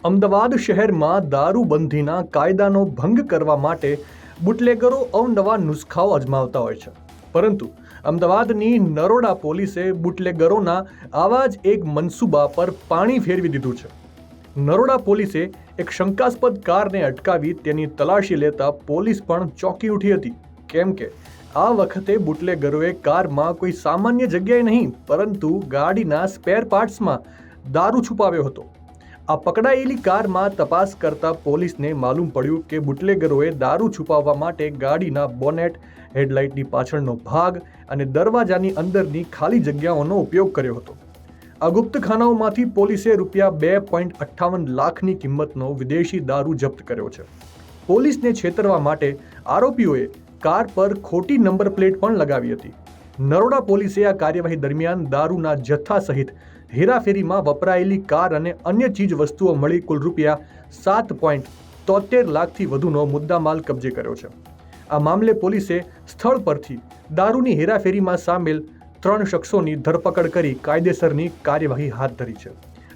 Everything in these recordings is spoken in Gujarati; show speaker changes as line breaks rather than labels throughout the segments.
અમદાવાદ શહેરમાં દારૂબંધીના કાયદાનો ભંગ કરવા માટે બુટલેગરો અવનવા નુસ્ખાઓ અજમાવતા હોય છે, પરંતુ અમદાવાદની નરોડા પોલીસે બુટલેગરોના આવા જ એક મનસૂબા પર પાણી ફેરવી દીધું છે. નરોડા પોલીસે એક શંકાસ્પદ કારને અટકાવી તેની તલાશી લેતા પોલીસ પણ ચોંકી ઉઠી હતી, કેમ કે આ વખતે બુટલેગરોએ કારમાં કોઈ સામાન્ય જગ્યાએ નહીં પરંતુ ગાડીના સ્પેર પાર્ટ્સમાં દારૂ છુપાવ્યો હતો. આ પકડાયેલી કારમાં તપાસ કરતા પોલીસને માલુમ પડ્યું કે બુટલેગરોએ દારૂ છુપાવવા માટે ગાડીના બોનેટ, હેડલાઇટની પાછળનો ભાગ અને દરવાજાની અંદરની ખાલી જગ્યાઓનો ઉપયોગ કર્યો હતો. આ ગુપ્તખાનાઓમાંથી પોલીસે ₹2.58 લાખની કિંમતનો વિદેશી દારૂ જપ્ત કર્યો છે. પોલીસને છેતરવા માટે આરોપીઓએ કાર પર ખોટી નંબર પ્લેટ પણ લગાવી હતી. નરોડા પોલીસે આ કાર્યવાહી દરમિયાન દારૂના જથ્થા સહિત હેરાફેરીમાં વપરાયેલી કાર અને અન્ય ચીજ વસ્તુઓ મળી કુલ ₹7.73 લાખથી વધુનો મુદ્દામાલ કબજે કર્યો છે. આ મામલે પોલીસે સ્થળ પરથી દારૂની હેરાફેરીમાં સામેલ 3 શખ્સોની ધરપકડ કરી કાયદેસરની કાર્યવાહી હાથ ધરી છે.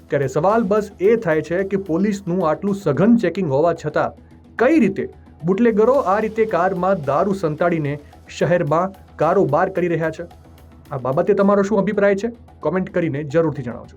ત્યારે સવાલ બસ એ થાય છે કે પોલીસનું આટલું સઘન ચેકિંગ હોવા છતાં કઈ રીતે બુટલેગરો આ રીતે કારમાં દારૂ સંતાડીને શહેરમાં કારોબાર કરી રહ્યા છે? આ બાબતે તમારો શું અભિપ્રાય છે? કોમેન્ટ કરીને જરૂરથી જણાવજો.